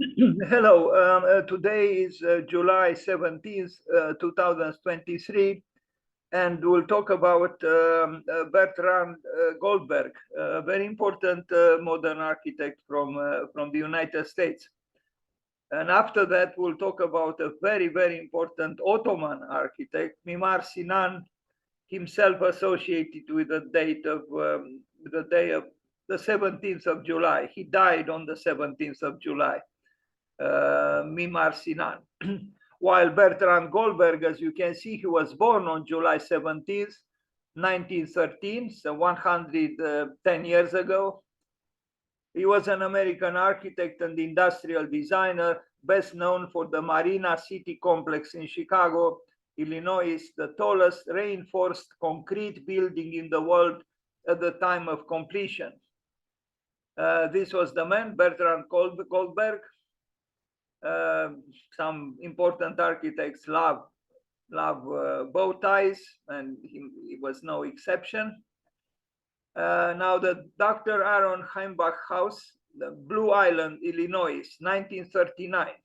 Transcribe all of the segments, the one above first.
Hello, today is July 17th, 2023, and we'll talk about Bertrand Goldberg, a very important modern architect from the United States. And after that, we'll talk about a very, very important Ottoman architect, Mimar Sinan, himself associated with the date of the day of the 17th of July. He died on the 17th of July. Mimar Sinan. While Bertrand Goldberg, as you can see, he was born on July 17th, 1913, so 110 years ago. He was an American architect and industrial designer, best known for the Marina City Complex in Chicago, Illinois, the tallest reinforced concrete building in the world at the time of completion. This was the man, Bertrand Goldberg. Some important architects love bow ties, and he was no exception. Now the Dr. Aaron Heimbach House, the Blue Island, Illinois, 1939.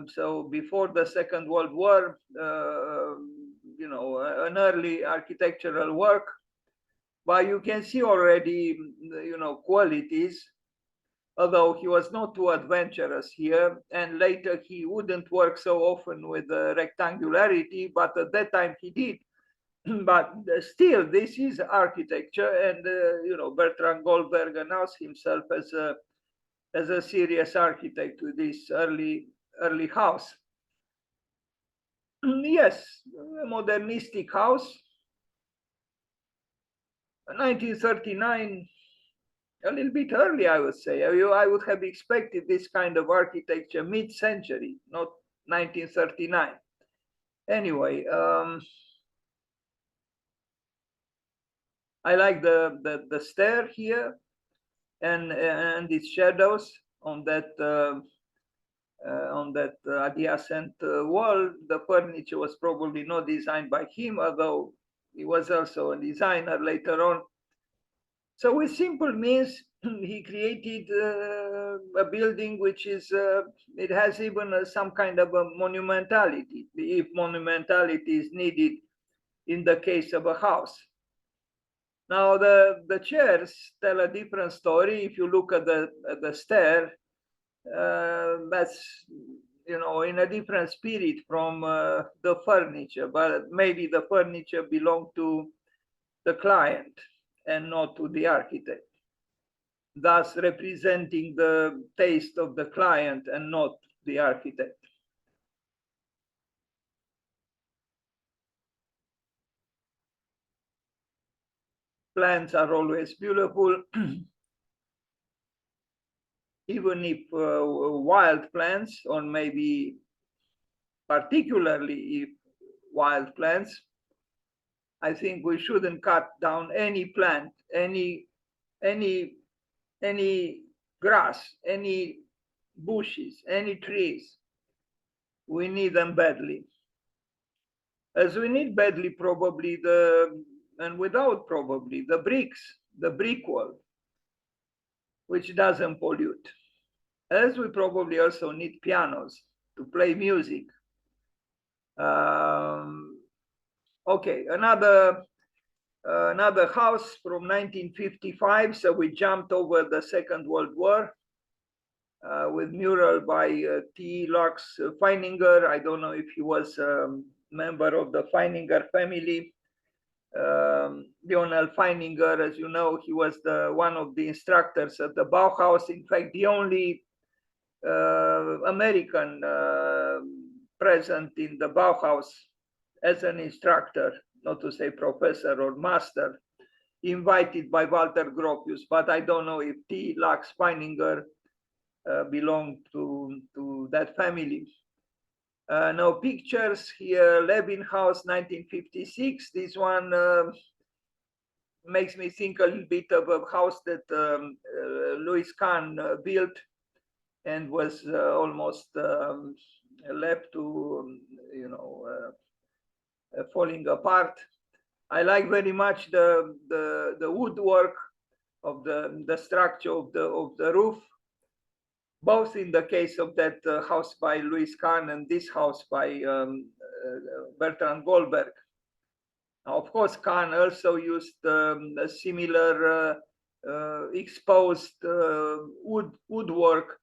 So before the Second World War, an early architectural work, but you can see already, qualities. Although he was not too adventurous here, and later he wouldn't work so often with rectangularity, but at that time he did. But still, this is architecture, and Bertrand Goldberg announced himself as a serious architect with this early house. Yes, a modernistic house. 1939. A little bit early, I would say. I would have expected this kind of architecture mid-century, not 1939. Anyway, I like the stair here and its shadows on that adjacent wall. The furniture was probably not designed by him, although he was also a designer later on. So with simple means, he created a building which is, it has even some kind of a monumentality, if monumentality is needed in the case of a house. Now the chairs tell a different story. If you look at the stair, that's, in a different spirit from the furniture, but maybe the furniture belonged to the client and not to the architect, thus representing the taste of the client and not the architect. Plants are always beautiful, even if wild plants, or maybe particularly if wild plants. I think we shouldn't cut down any plant, any grass, any bushes, any trees. We need them badly. As we need badly probably and without probably the bricks, the brick wall, which doesn't pollute. As we probably also need pianos to play music. Okay, another house from 1955. So we jumped over the Second World War with mural by T. Lux Feininger. I don't know if he was a member of the Feininger family. Lionel Feininger, as you know, he was one of the instructors at the Bauhaus. In fact, the only American present in the Bauhaus as an instructor, not to say professor or master, invited by Walter Gropius, but I don't know if T. Lux Feininger belonged to that family. No pictures here. Levin House, 1956. This one makes me think a little bit of a house that Louis Kahn built and was almost left to, falling apart. I like very much the woodwork of the structure of the roof. both in the case of that house by Louis Kahn and this house by Bertrand Goldberg. Now, of course, Kahn also used a similar exposed woodwork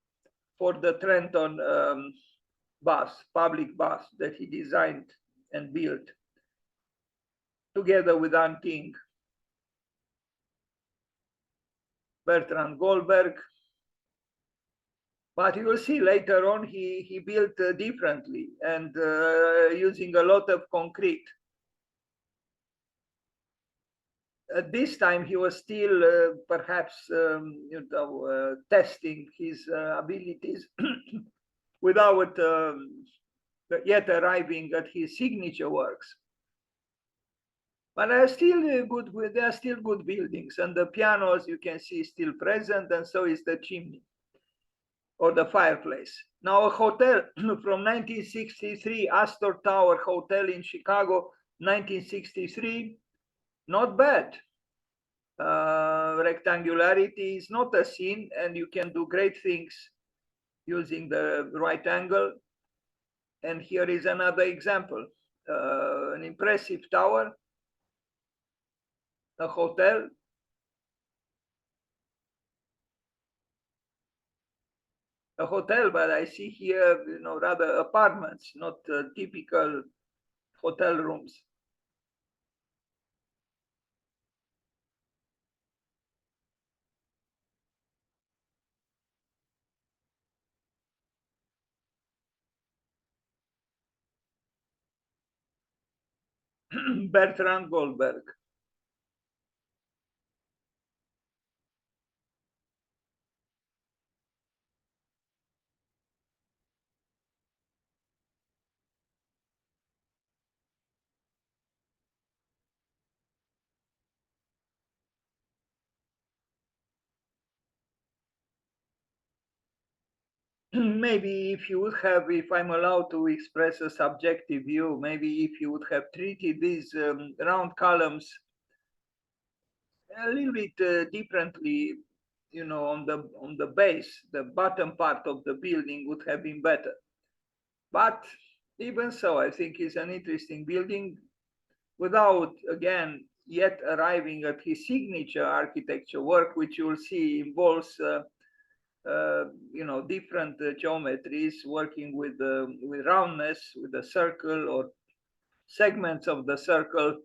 for the Trenton bus, public bus that he designed and built together with Ann King. Bertrand Goldberg. But you will see later on he built differently and using a lot of concrete. At this time, he was still perhaps testing his abilities without yet arriving at his signature works. But they are still good. They are still good buildings, and the pianos you can see still present, and so is the chimney or the fireplace. Now, a hotel from 1963, Astor Tower Hotel in Chicago, 1963. Not bad. Rectangularity is not a sin, and you can do great things using the right angle. And here is another example, an impressive tower, a hotel. A hotel, but I see here, rather apartments, not typical hotel rooms. Bertrand Goldberg. Maybe if I'm allowed to express a subjective view, maybe if you would have treated these round columns a little bit differently, on the base, the bottom part of the building would have been better. But even so, I think it's an interesting building without, again, yet arriving at his signature architecture work, which you'll see involves different geometries, working with roundness, with a circle or segments of the circle.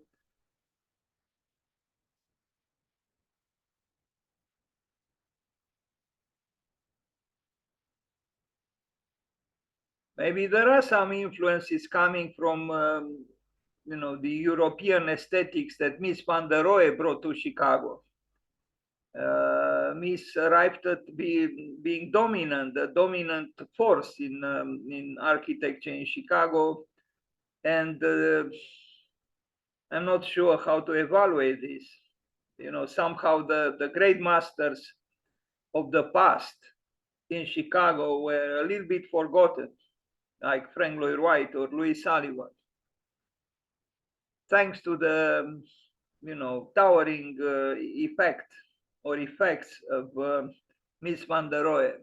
Maybe there are some influences coming from the European aesthetics that Miss van der Rohe brought to Chicago. Miss arrived at being dominant, a dominant force in architecture in Chicago, and I'm not sure how to evaluate this. Somehow the great masters of the past in Chicago were a little bit forgotten, like Frank Lloyd Wright or Louis Sullivan, thanks to the towering effect or effects of Miss van der Rohe.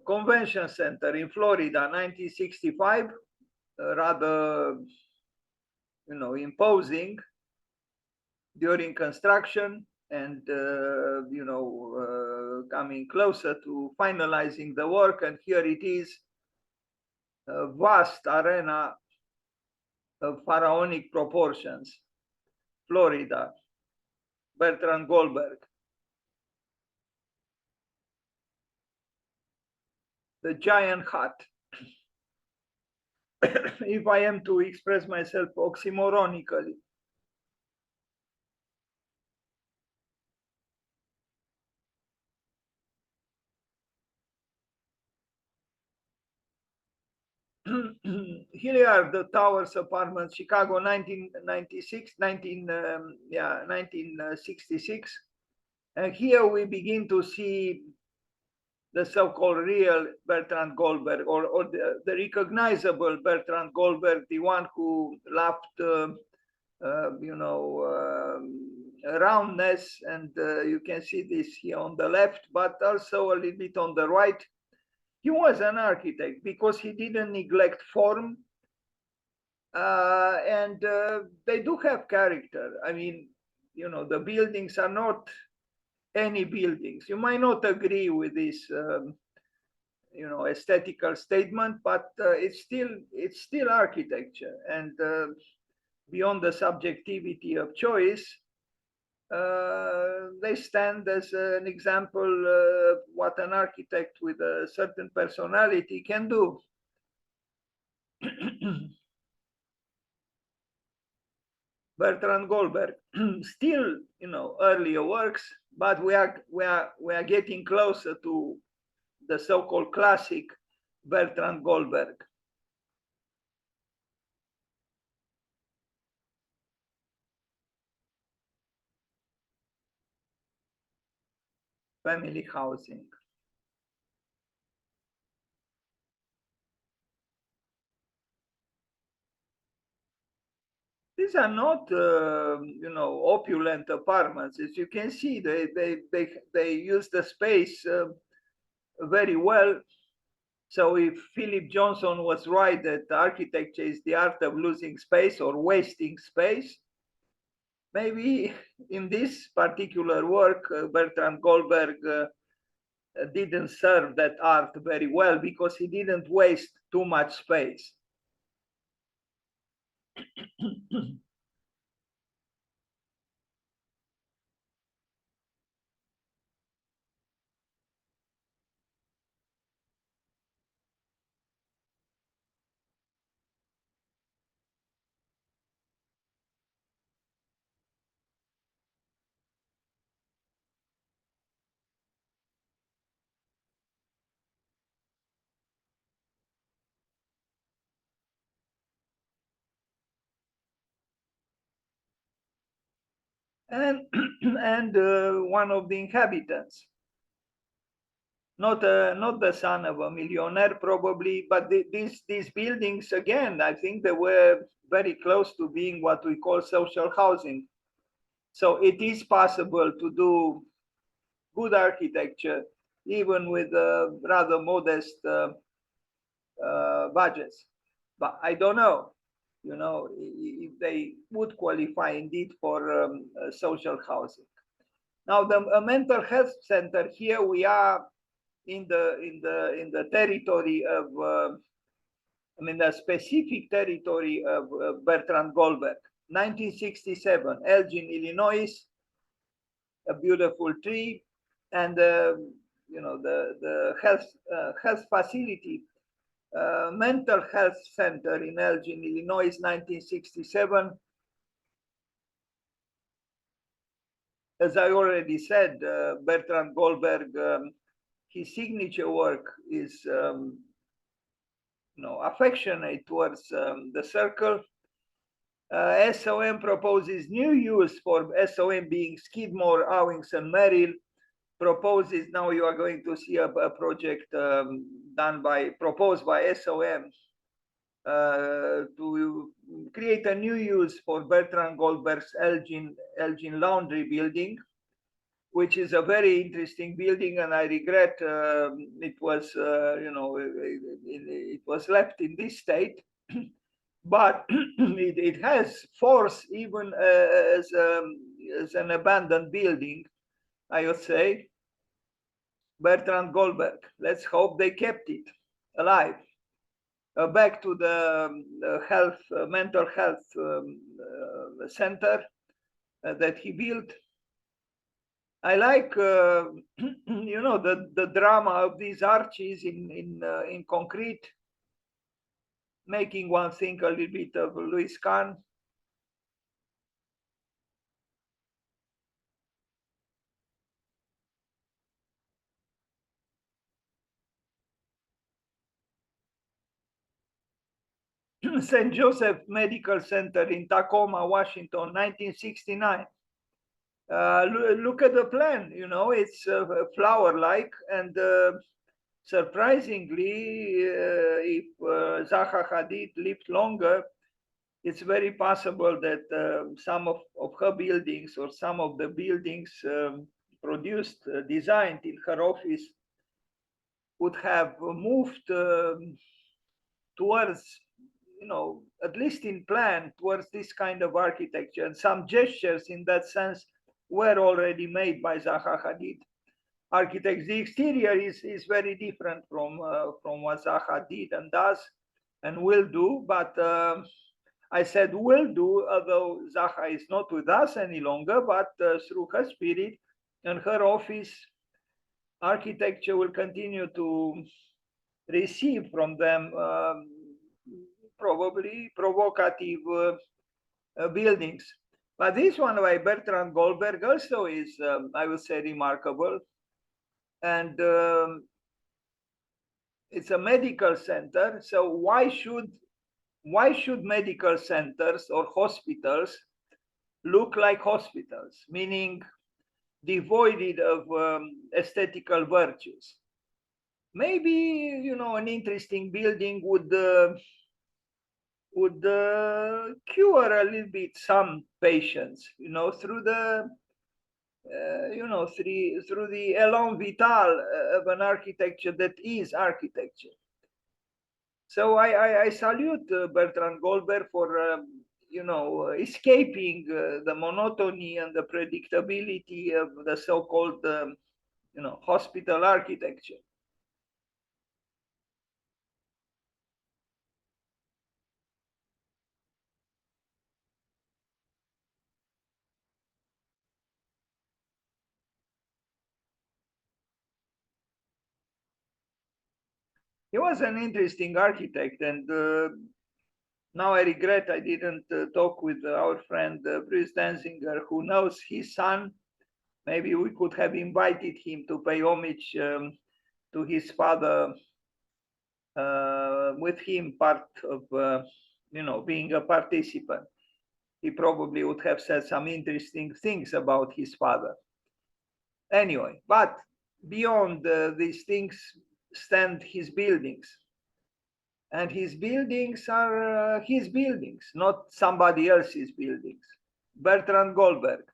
Convention Center in Florida, 1965, rather imposing during construction and coming closer to finalizing the work. And here it is, a vast arena of pharaonic proportions, Florida, Bertrand Goldberg. The giant hut. If I am to express myself oxymoronically. Here are the Towers Apartments, Chicago, 1966. And here we begin to see the so-called real Bertrand Goldberg, or the recognizable Bertrand Goldberg, the one who laughed roundness, and you can see this here on the left, but also a little bit on the right. He was an architect because he didn't neglect form, and they do have character. I mean, the buildings are not any buildings. You might not agree with this, aesthetical statement, but it's still architecture, and beyond the subjectivity of choice, they stand as an example of what an architect with a certain personality can do. Bertrand Goldberg, still, earlier works, but we are getting closer to the so-called classic Bertrand Goldberg. Family housing. These are not, opulent apartments. As you can see, they use the space very well. So if Philip Johnson was right that architecture is the art of losing space or wasting space, maybe in this particular work, Bertrand Goldberg didn't serve that art very well because he didn't waste too much space. And one of the inhabitants, not the son of a millionaire probably, but these buildings, again, I think they were very close to being what we call social housing. So it is possible to do good architecture even with rather modest budgets. But I don't know, if they would qualify indeed for social housing. Now, the mental health center, here we are in the territory of, the specific territory of Bertrand Goldberg. 1967, Elgin, Illinois, a beautiful tree, and the health facility, mental health center in Elgin, Illinois, 1967. As I already said, Bertrand Goldberg, his signature work is, affectionate towards the circle. SOM proposes new use for SOM being Skidmore, Owings, and Merrill. Proposes, now you are going to see a project proposed by SOM to create a new use for Bertrand Goldberg's Elgin Laundry building, which is a very interesting building, and I regret it was, it was left in this state. But it has force even as an abandoned building, I would say. Bertrand Goldberg, let's hope they kept it alive. Back to the mental health center that he built. I like, the drama of these arches in concrete, making one think a little bit of Louis Kahn. St. Joseph Medical Center in Tacoma, Washington, 1969. Look at the plan, it's flower-like, and surprisingly, if Zaha Hadid lived longer, it's very possible that some of her buildings or some of the buildings produced, designed in her office would have moved towards, at least in plan, towards this kind of architecture. And some gestures in that sense were already made by Zaha Hadid architects. The exterior is very different from what Zaha did and does and will do. But I said will do, although Zaha is not with us any longer, but through her spirit and her office, architecture will continue to receive from them probably provocative buildings. But this one by Bertrand Goldberg also is, I would say, remarkable. And it's a medical center. So why should medical centers or hospitals look like hospitals, meaning devoid of aesthetical virtues? Maybe, an interesting building would cure a little bit some patients, through the through the elan vital of an architecture that is architecture. So I salute Bertrand Goldberg for escaping the monotony and the predictability of the so-called hospital architecture. He was an interesting architect, and now I regret I didn't talk with our friend Bruce Danziger, who knows his son. Maybe we could have invited him to pay homage to his father, with him part of, being a participant. He probably would have said some interesting things about his father. Anyway, but beyond these things stand his buildings. And his buildings are his buildings, not somebody else's buildings. Bertrand Goldberg.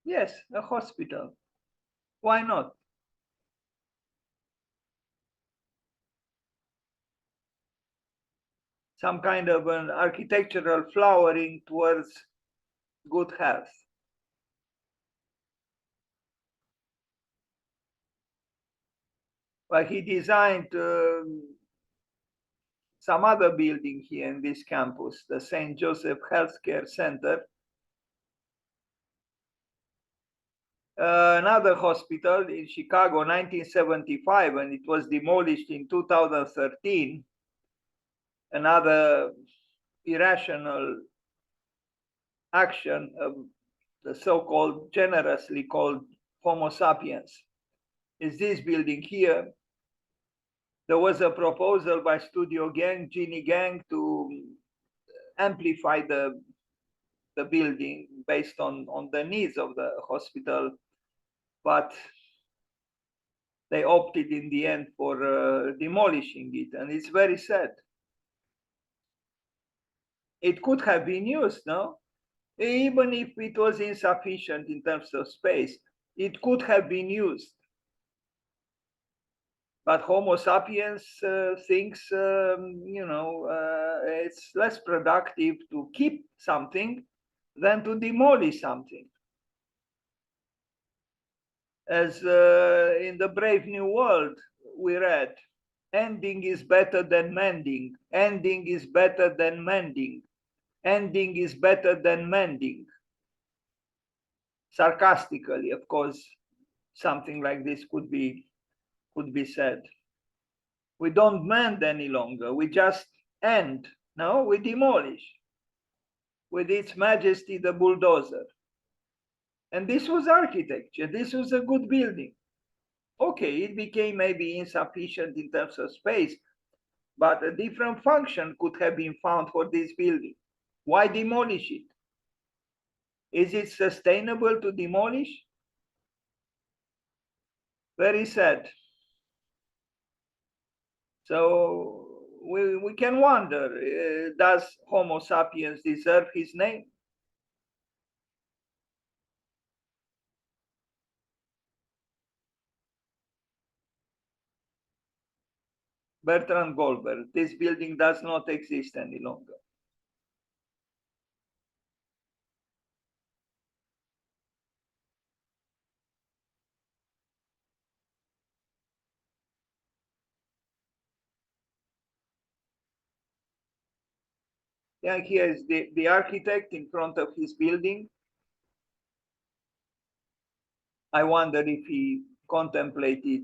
Yes, a hospital. Why not? Some kind of an architectural flowering towards good health. But he designed some other building here in this campus, the St. Joseph Healthcare Center. Another hospital in Chicago, 1975, and it was demolished in 2013. Another irrational action of the so-called, generously called Homo sapiens, is this building here. There was a proposal by Studio Gang, Ginny Gang, to amplify the building based on the needs of the hospital, but they opted in the end for demolishing it, and it's very sad. It could have been used, no? Even if it was insufficient in terms of space, it could have been used. But Homo sapiens thinks, it's less productive to keep something than to demolish something. As in the Brave New World, we read, ending is better than mending. Ending is better than mending. Ending is better than mending. Sarcastically, of course, something like this could be said. We don't mend any longer. We just end. No, we demolish. With its majesty, the bulldozer. And this was architecture. This was a good building. Okay, it became maybe insufficient in terms of space, but a different function could have been found for this building. Why demolish it? Is it sustainable to demolish? Very sad. So we can wonder, does Homo sapiens deserve his name? Bertrand Goldberg, this building does not exist any longer. Yeah, here is the architect in front of his building. I wonder if he contemplated,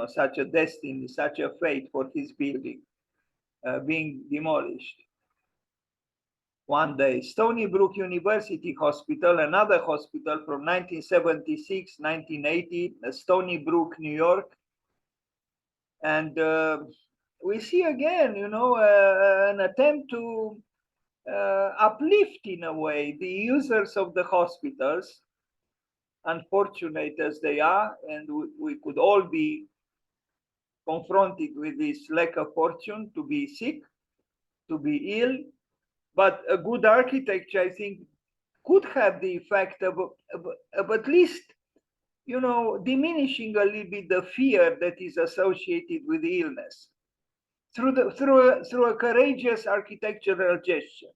such a destiny, such a fate for his building being demolished. One day, Stony Brook University Hospital, another hospital from 1976, 1980, Stony Brook, New York. And we see again, an attempt to uplift in a way the users of the hospitals, unfortunate as they are, and we could all be confronted with this lack of fortune to be sick, to be ill. But a good architecture, I think, could have the effect of at least, diminishing a little bit the fear that is associated with illness through a courageous architectural gesture.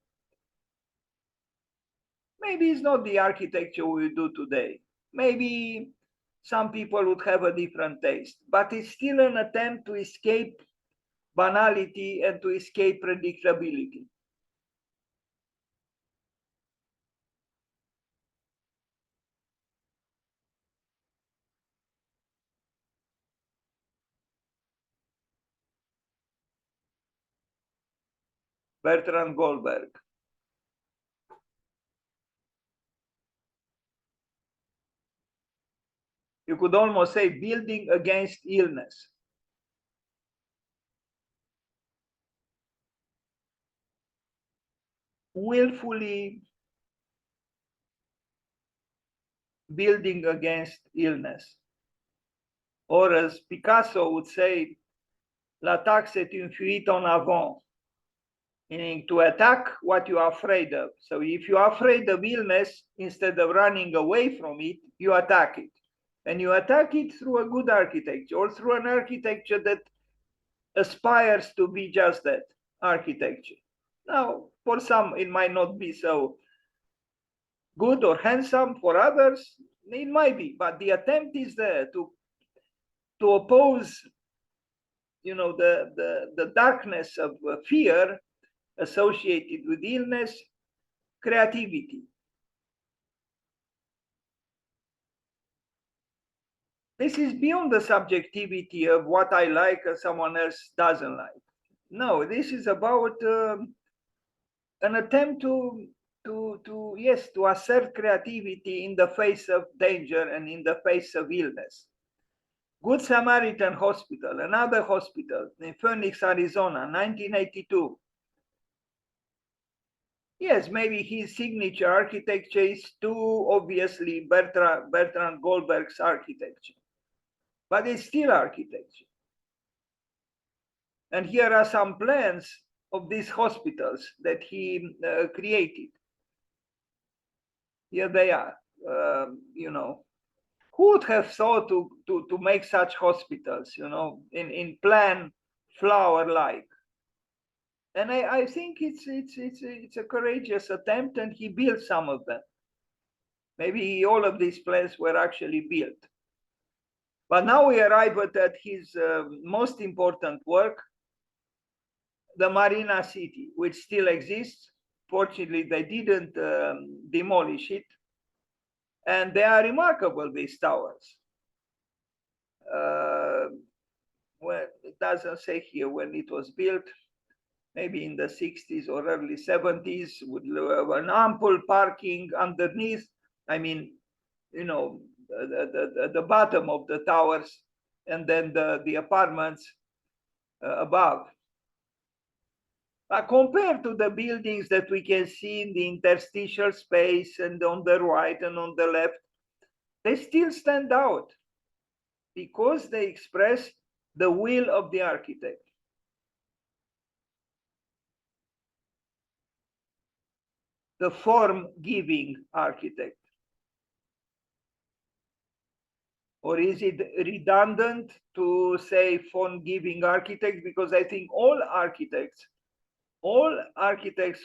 Maybe it's not the architecture we do today. Maybe some people would have a different taste, but it's still an attempt to escape banality and to escape predictability. Bertrand Goldberg. You could almost say building against illness. Willfully building against illness. Or as Picasso would say, l'attaque c'est une fuite en avant, meaning to attack what you are afraid of. So if you are afraid of illness, instead of running away from it, you attack it. And you attack it through a good architecture, or through an architecture that aspires to be just that, architecture. Now, for some, it might not be so good or handsome. For others, it might be. But the attempt is there to oppose, the darkness of fear associated with illness, creativity. This is beyond the subjectivity of what I like and someone else doesn't like. No, this is about an attempt to assert creativity in the face of danger and in the face of illness. Good Samaritan Hospital, another hospital in Phoenix, Arizona, 1982. Yes, maybe his signature architecture is too obviously Bertrand Goldberg's architecture, but it's still architecture. And here are some plans of these hospitals that he created. Here they are. Who would have thought to make such hospitals, in plan, flower-like? And I think it's a courageous attempt, and he built some of them. Maybe all of these plans were actually built. But now we arrive at his most important work, the Marina City, which still exists. Fortunately, they didn't demolish it. And they are remarkable, these towers. Well, it doesn't say here when it was built, maybe in the 60s or early 70s, with an ample parking underneath. I mean, the bottom of the towers, and then the apartments. above. But compared to the buildings that we can see in the interstitial space and on the right and on the left, they still stand out because they express the will of the architect. The form-giving architect. Or is it redundant to say form-giving architect? Because I think all architects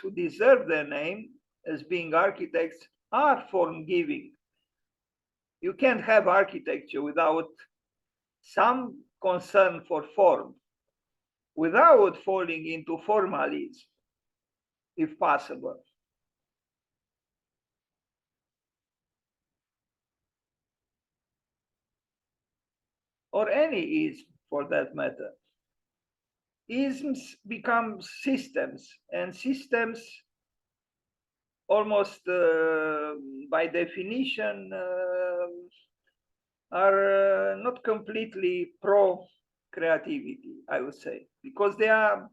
who deserve their name as being architects are form-giving. You can't have architecture without some concern for form, without falling into formalism, if possible. Or any ism for that matter. Isms become systems, and systems almost by definition are not completely pro creativity, I would say, because they are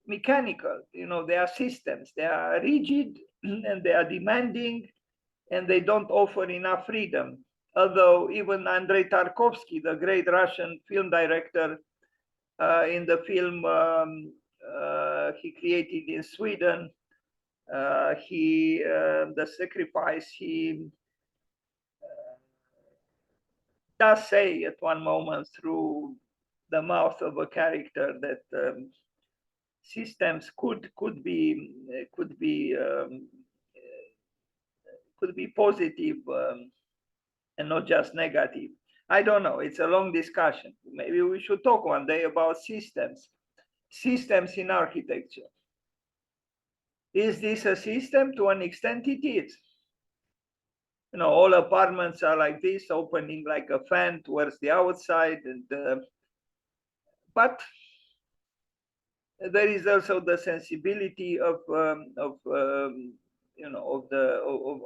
mechanical, they are systems, they are rigid and they are demanding, and they don't offer enough freedom. Although even Andrei Tarkovsky, the great Russian film director, in the film he created in Sweden, The Sacrifice, he does say at one moment through the mouth of a character that systems could be positive and not just negative. I don't know. It's a long discussion. Maybe we should talk one day about systems in architecture. Is this a system? To an extent, it is. All apartments are like this, opening like a fan towards the outside, and but there is also the sensibility of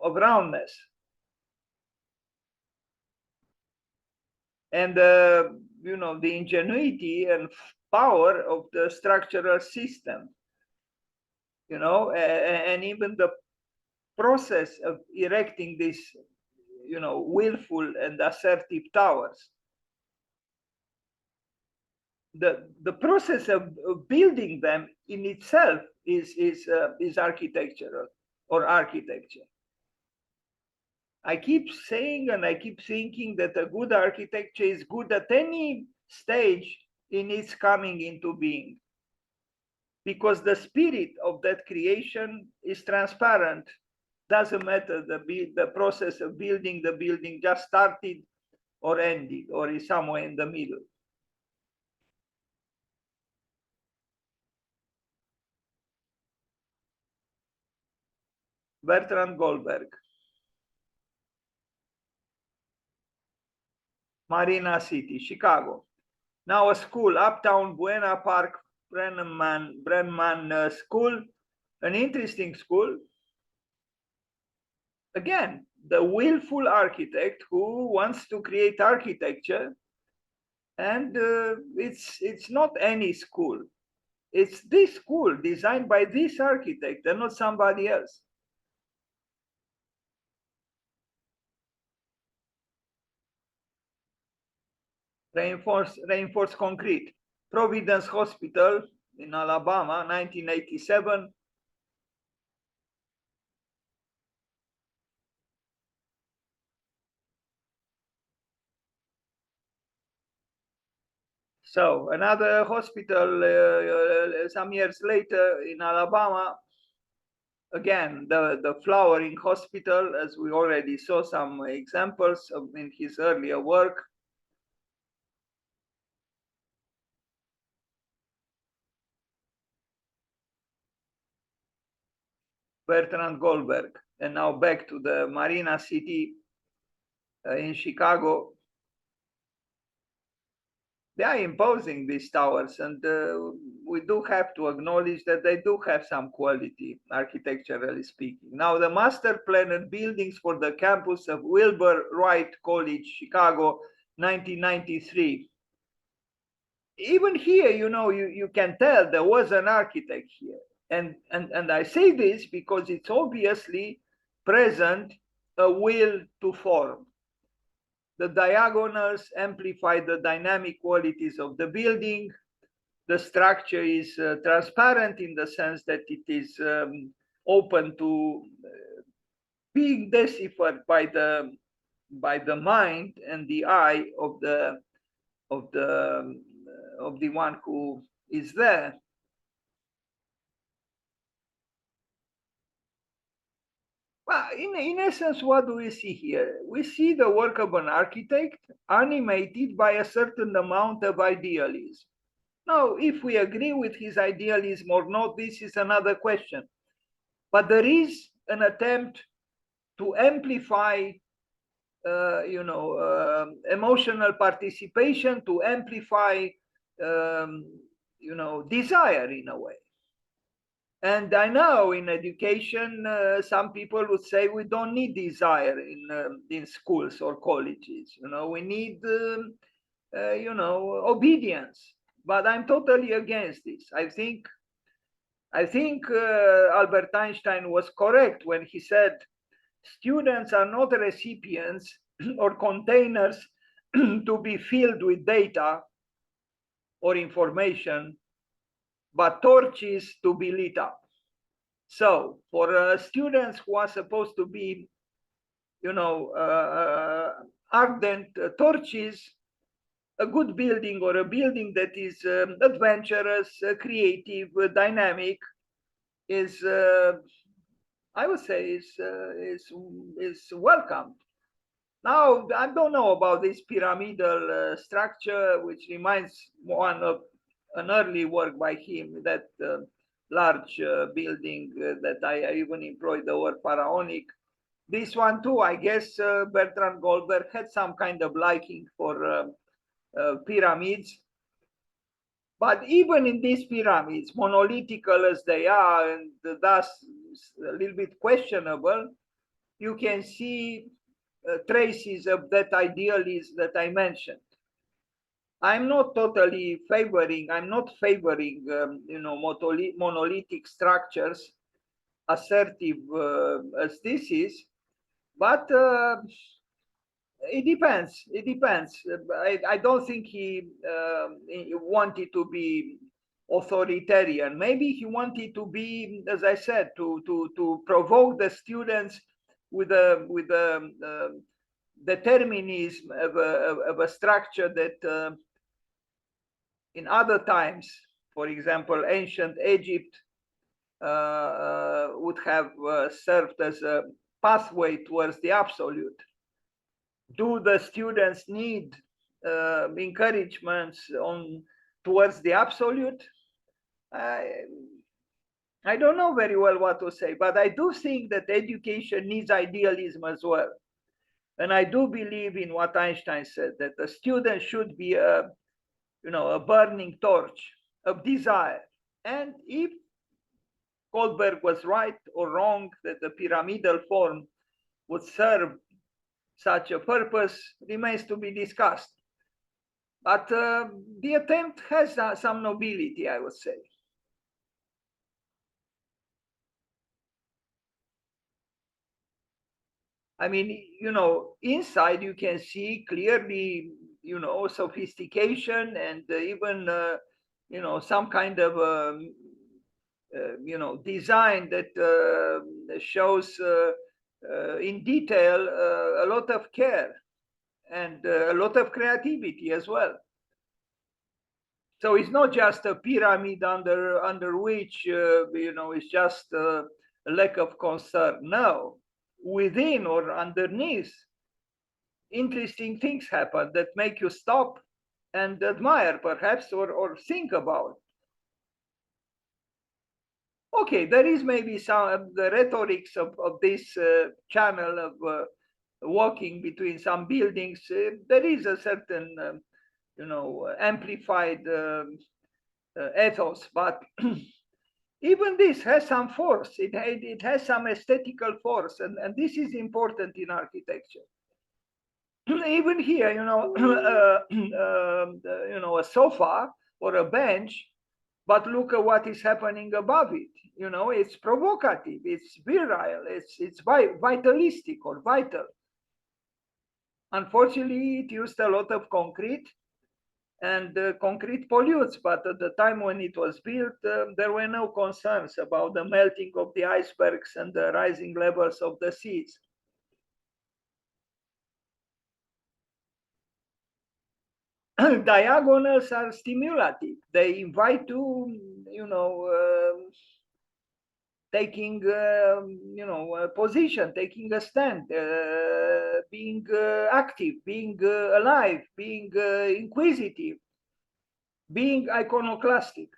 roundness, and the ingenuity and power of the structural system, and even the process of erecting these willful and assertive towers. The process of building them in itself is architectural or architecture. I keep saying and I keep thinking that a good architecture is good at any stage in its coming into being, because the spirit of that creation is transparent. Doesn't matter the process of building the building just started or ended or is somewhere in the middle. Bertrand Goldberg. Marina City, Chicago. Now a school, Uptown Buena Park Brenman School, an interesting school. Again, the willful architect who wants to create architecture, and it's not any school. It's this school designed by this architect and not somebody else. Reinforced concrete. Providence Hospital in Alabama, 1987. So another hospital some years later in Alabama, again, the flowering hospital, as we already saw some examples of in his earlier work. Bertrand Goldberg. And now back to the Marina City in Chicago. They are imposing these towers, and we do have to acknowledge that they do have some quality, architecturally speaking. Now, the master planned buildings for the campus of Wilbur Wright College, Chicago, 1993. even here, you can tell there was an architect here. And I say this because it's obviously present a will to form. The diagonals amplify the dynamic qualities of the building. The structure is transparent in the sense that it is open to being deciphered by the mind and the eye of the one who is there. Well, in essence, what do we see here? We see the work of an architect animated by a certain amount of idealism. Now, if we agree with his idealism or not, this is another question. But there is an attempt to amplify, emotional participation, to amplify, desire in a way. And I know in education, some people would say we don't need desire in schools or colleges. We need, obedience. But I'm totally against this. I think Albert Einstein was correct when he said, students are not recipients or containers to be filled with data or information, but torches to be lit up. So for students who are supposed to be, ardent torches, a good building or a building that is adventurous, creative, dynamic is, I would say, is welcomed. Now, I don't know about this pyramidal structure, which reminds one of an early work by him, that large building that I even employed the word pharaonic. This one too, I guess Bertrand Goldberg had some kind of liking for pyramids. But even in these pyramids, monolithical as they are, and thus a little bit questionable, you can see traces of that idealism that I mentioned. I'm not favoring monolithic structures, assertive as this is, but it depends. I don't think he wanted to be authoritarian. Maybe he wanted to be, as I said, to provoke the students with a determinism of a structure that in other times, for example, ancient Egypt would have served as a pathway towards the absolute. Do the students need encouragements towards the absolute? I don't know very well what to say, but I do think that education needs idealism as well. And I do believe in what Einstein said, that the student should be a burning torch of desire. And if Goldberg was right or wrong, that the pyramidal form would serve such a purpose, remains to be discussed. But the attempt has some nobility, I would say. I mean, inside you can see clearly, sophistication and even, some kind of, design that shows in detail a lot of care and a lot of creativity as well. So it's not just a pyramid under which, it's just a lack of concern. No, within or underneath, interesting things happen that make you stop and admire, perhaps, or think about. Okay, there is maybe some of the rhetorics of this channel of walking between some buildings. There is a certain, amplified ethos, but even this has some force. It has some aesthetical force, and this is important in architecture. Even here, a sofa or a bench, but look at what is happening above it. You know, it's provocative, it's virile, it's vitalistic or vital. Unfortunately, it used a lot of concrete, and concrete pollutes, but at the time when it was built, there were no concerns about the melting of the icebergs and the rising levels of the seas. Diagonals are stimulative. They invite to, you know, taking, a position, taking a stand, being active, being alive, being inquisitive, being iconoclastic.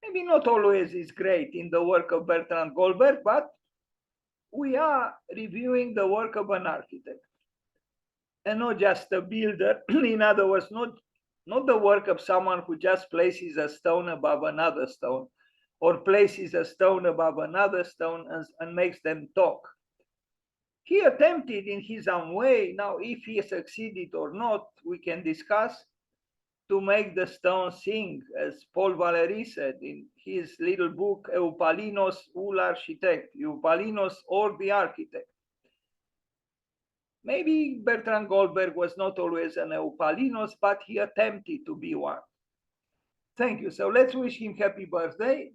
Maybe not always is great in the work of Bertrand Goldberg, but we are reviewing the work of an architect and not just a builder. In other words, not the work of someone who just places a stone above another stone or places a stone above another stone and makes them talk. He attempted in his own way. Now, if he succeeded or not, we can discuss, to make the stone sing, as Paul Valéry said in his little book, Eupalinos ou l'architecte, Eupalinos or the architect. Maybe Bertrand Goldberg was not always an Eupalinos, but he attempted to be one. Thank you. So let's wish him happy birthday.